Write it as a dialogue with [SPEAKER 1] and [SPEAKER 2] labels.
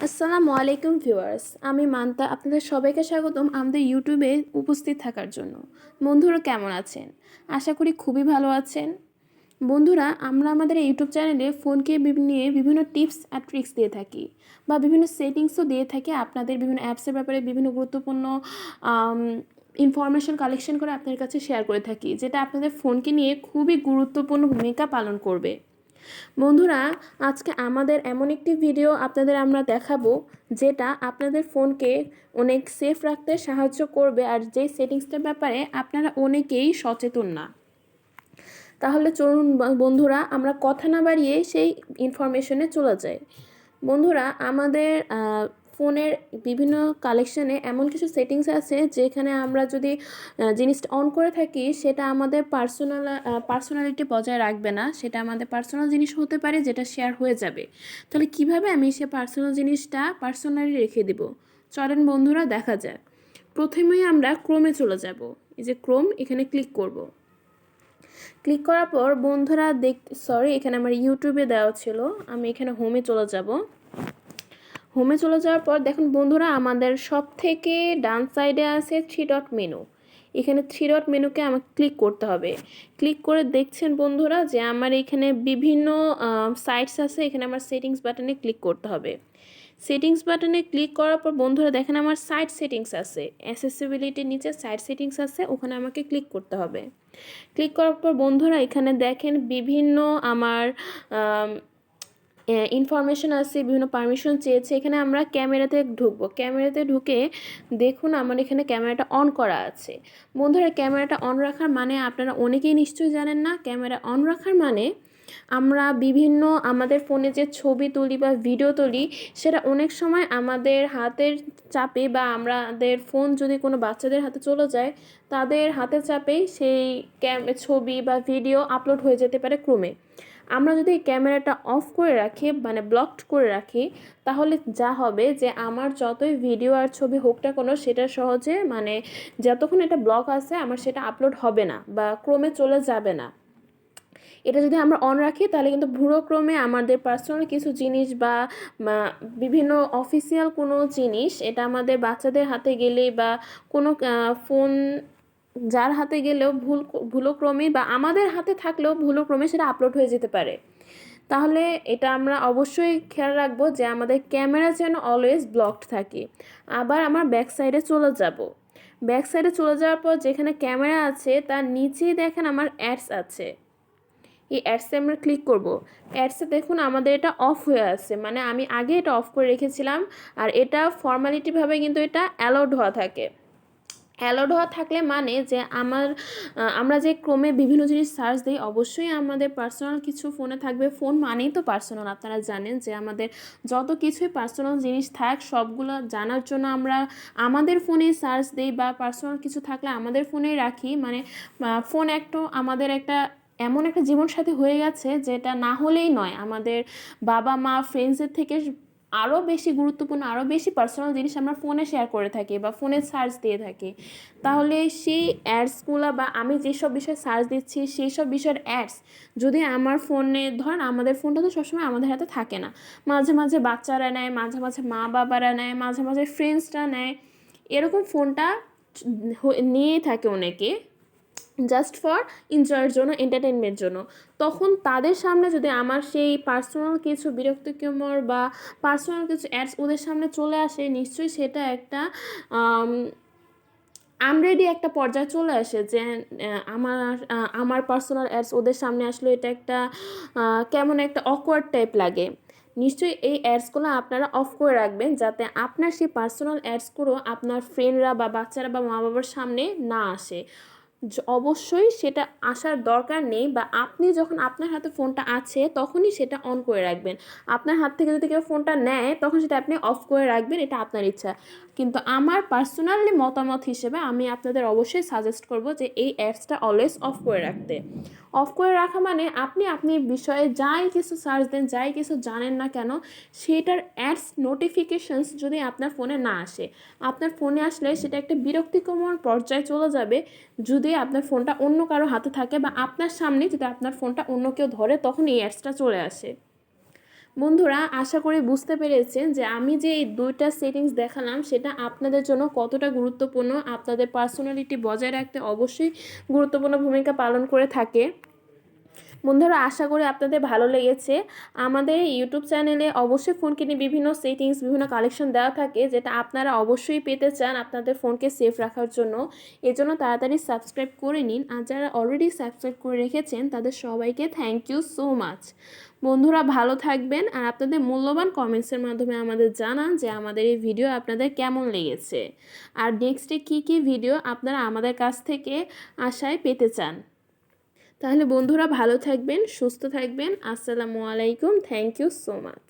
[SPEAKER 1] আসসালামু আলাইকুম ভিউয়ার্স, আমি মান্তা। আপনাদের সবাইকে স্বাগতম আমাদের ইউটিউবে উপস্থিত থাকার জন্য। বন্ধুরা কেমন আছেন? আশা করি খুবই ভালো আছেন। বন্ধুরা, আমরা আমাদের এই ইউটিউব চ্যানেলে ফোনকে নিয়ে বিভিন্ন টিপস আর ট্রিক্স দিয়ে থাকি বা বিভিন্ন সেটিংসও দিয়ে থাকি। আপনাদের বিভিন্ন অ্যাপসের ব্যাপারে বিভিন্ন গুরুত্বপূর্ণ ইনফরমেশন কালেকশন করে আপনাদের কাছে শেয়ার করে থাকি, যেটা আপনাদের ফোনকে নিয়ে খুবই গুরুত্বপূর্ণ ভূমিকা পালন করবে। বন্ধুরা, আজকে আমাদের এমন একটি ভিডিও আপনাদের আমরা দেখাবো যেটা আপনাদের ফোনকে অনেক সেফ রাখতে সাহায্য করবে, আর যে সেটিংসটার ব্যাপারে আপনারা অনেকেই সচেতন না। তাহলে চলুন বন্ধুরা, আমরা কথা না বাড়িয়ে সেই ইনফরমেশনে চলে যাই। বন্ধুরা, আমাদের ফোনের বিভিন্ন কালেকশানে এমন কিছু সেটিংস আছে যেখানে আমরা যদি জিনিসটা অন করে থাকি, সেটা আমাদের পার্সোনালিটি বজায় রাখবে না। সেটা আমাদের পার্সোনাল জিনিস হতে পারে, যেটা শেয়ার হয়ে যাবে। তাহলে কিভাবে আমি সে পার্সোনাল জিনিসটা পার্সোনালি রেখে দিব? চলেন বন্ধুরা, দেখা যাক। প্রথমেই আমরা ক্রোমে চলে যাব। এই যে ক্রোম, এখানে ক্লিক করব। ক্লিক করার পর বন্ধুরা এখানে আমার ইউটিউবে দেওয়া ছিল, আমি এখানে হোমে চলে যাব। হোমে চলে যাওয়ার পর দেখুন বন্ধুরা, আমাদের সব থেকে ডান সাইডে আছে 3 ডট মেনু। এখানে 3 ডট মেনুকে আমাকে ক্লিক করতে হবে। ক্লিক করে দেখছেন বন্ধুরা যে আমার এখানে বিভিন্ন সাইটস আছে। এখানে আমার সেটিংস বাটনে ক্লিক করতে হবে। সেটিংস বাটনে ক্লিক করার পর বন্ধুরা দেখেন আমার সাইট সেটিংস আছে, অ্যাক্সেসিবিলিটির নিচে সাইট সেটিংস আছে, ওখানে আমাকে ক্লিক করতে হবে। ক্লিক করার পর বন্ধুরা এখানে দেখেন বিভিন্ন আমার ইনফরমেশন আছে, বিভিন্ন পারমিশন চেয়েছে। এখানে আমরা ক্যামেরাতে ঢুকবো। ক্যামেরাতে ঢুকে দেখুন আমার এখানে ক্যামেরাটা অন করা আছে। বন্ধুরা, ক্যামেরাটা অন রাখার মানে আপনারা অনেকেই নিশ্চয়ই জানেন না। ক্যামেরা অন রাখার মানে আমরা বিভিন্ন আমাদের ফোনে যে ছবি তুলি বা ভিডিও তুলি, সেটা অনেক সময় আমাদের হাতের চাপে বা আমাদের ফোন যদি কোনো বাচ্চাদের হাতে চলে যায়, তাদের হাতের চাপেই সেই ছবি বা ভিডিও আপলোড হয়ে যেতে পারে ক্রমে। আমরা যদি ক্যামেরাটা অফ করে রাখি, মানে ব্লকড করে রাখি, তাহলে যা হবে যে আমার যতই ভিডিও আর ছবি হোক না কোনো, সেটা সহজে মানে যতক্ষণ এটা ব্লক আছে আমার সেটা আপলোড হবে না বা ক্রমে চলে যাবে না। এটা যদি আমরা অন রাখি তাহলে কিন্তু ভুরোক্রমে আমাদের পার্সোনাল কিছু জিনিস বা বিভিন্ন অফিসিয়াল কোনো জিনিস, এটা আমাদের বাচ্চাদের হাতে গেলে বা কোনো ফোন যার হাতে গেলেও ভুলক্রমে বা আমাদের হাতে থাকলেও ভুলক্রমে সেটা আপলোড হয়ে যেতে পারে। তাহলে এটা আমরা অবশ্যই খেয়াল রাখবো যে আমাদের ক্যামেরা যেন অলওয়েজ ব্লকড থাকে। আবার আমার ব্যাক সাইডে চলে যাব। ব্যাক সাইডে চলে যাওয়ার পর যেখানে ক্যামেরা আছে তার নিচেই দেখেন আমার অ্যাডস আছে। এই অ্যাডসে আমরা ক্লিক করব। অ্যাডসে দেখুন আমাদের এটা অফ হয়ে আছে, মানে আমি আগে এটা অফ করে রেখেছিলাম। আর এটা ফর্মালিটিভাবে কিন্তু এটা অ্যালাউড হওয়া থাকে। অ্যালাউড হওয়া থাকলে মানে যে আমরা যে ক্রমে বিভিন্ন জিনিস সার্চ দিই, অবশ্যই আমাদের পার্সোনাল কিছু ফোনে থাকবে। ফোন মানেই তো পার্সোনাল, আপনারা জানেন যে আমাদের যত কিছুই পার্সোনাল জিনিস থাক সবগুলো জানার জন্য আমরা আমাদের ফোনে সার্চ দিই বা পার্সোনাল কিছু থাকলে আমাদের ফোনেই রাখি। মানে ফোন আমাদের একটা এমন একটা জীবনসাথী হয়ে গেছে যেটা না হলেই নয়। আমাদের বাবা মা ফ্রেন্ডসের থেকে আরও বেশি গুরুত্বপূর্ণ, আরও বেশি পার্সোনাল জিনিস আমরা ফোনে শেয়ার করে থাকি বা ফোনে সার্চ দিয়ে থাকি। তাহলে সেই অ্যাডসগুলো বা আমি যেসব বিষয়ে সার্চ দিচ্ছি সেই সব বিষয়ের অ্যাডস যদি আমার ফোনে, ধরেন আমাদের ফোনটা তো সবসময় আমাদের হাতে থাকে না, মাঝে মাঝে বাচ্চারা নেয়, মাঝে মাঝে মা বাবারা নেয়, মাঝে মাঝে ফ্রেন্ডসরা নেয়, এরকম ফোনটা নিয়েই থাকে অনেকে জাস্ট ফর এনজয়ের জন্য, এন্টারটেনমেন্টের জন্য। তখন তাদের সামনে যদি আমার সেই পার্সোনাল কিছু বিরক্তিকর বা পার্সোনাল কিছু অ্যাডস ওদের সামনে চলে আসে, নিশ্চয়ই সেটা একটা আনরেডি একটা পর্যায়ে চলে আসে যে আমার পার্সোনাল অ্যাডস ওদের সামনে আসলে এটা একটা কেমন একটা অকওয়ার্ড টাইপ লাগে। নিশ্চয়ই এই অ্যাডসগুলো আপনারা অফ করে রাখবেন, যাতে আপনার সেই পার্সোনাল অ্যাডসগুলো আপনার ফ্রেন্ডরা বা বাচ্চারা বা মা বাবার সামনে না আসে। অবশ্যই সেটা আসার দরকার নেই, বা আপনি যখন আপনার হাতে ফোনটা আছে তখনই সেটা অন করে রাখবেন। আপনার হাত থেকে যদি কেউ ফোনটা নেয় তখন সেটা আপনি অফ করে রাখবেন, এটা আপনার ইচ্ছা। কিন্তু আমার পার্সোনালি মতামত হিসেবে আমি আপনাদের অবশ্যই সাজেস্ট করব যে এই অ্যাডসটা অলওয়েজ অফ করে রাখতে। অফ করে রাখা মানে আপনি বিষয়ে যাই কিছু সার্চ দেন, যাই কিছু জানেন না কেন, সেটার অ্যাডস নোটিফিকেশনস যদি আপনার ফোনে না আসে, আপনার ফোনে আসলে সেটা একটা বিরক্তিকর পর্যায়ে চলে যাবে যদি আপনার ফোনটা অন্য কারো হাতে থাকে বা আপনার সামনে যদি আপনার ফোনটা অন্য কেউ ধরে, তখন এই অ্যাডসটা চলে আসে। বন্ধুরা আশা করি বুঝতে পেরেছেন যে আমি যে এই দুইটা সেটিংস দেখালাম সেটা আপনাদের জন্য কতটা গুরুত্বপূর্ণ, আপনাদের পার্সোনালিটি বজায় রাখতে অবশ্যই গুরুত্বপূর্ণ ভূমিকা পালন করে থাকে। বন্ধুরা আশা করি আপনাদের ভালো লেগেছে। আমাদের ইউটিউব চ্যানেলে অবশ্যই ফোনকে নিয়ে বিভিন্ন সেটিংস, বিভিন্ন কালেকশন দেওয়া থাকে, যেটা আপনারা অবশ্যই পেতে চান আপনাদের ফোনকে সেফ রাখার জন্য। এজন্য তাড়াতাড়ি সাবস্ক্রাইব করে নিন। আর যারা অলরেডি সাবস্ক্রাইব করে রেখেছেন তাদের সবাইকে থ্যাংক ইউ সো মাচ। বন্ধুরা ভালো থাকবেন আর আপনাদের মূল্যবান কমেন্টসের মাধ্যমে আমাদের জানান যে আমাদের এই ভিডিও আপনাদের কেমন লেগেছে, আর নেক্সটে কী ভিডিও আপনারা আমাদের কাছ থেকে আশায় পেতে চান। তাহলে বন্ধুরা ভালো থাকবেন, সুস্থ থাকবেন। আসসালামু আলাইকুম, থ্যাংক ইউ সো মাচ।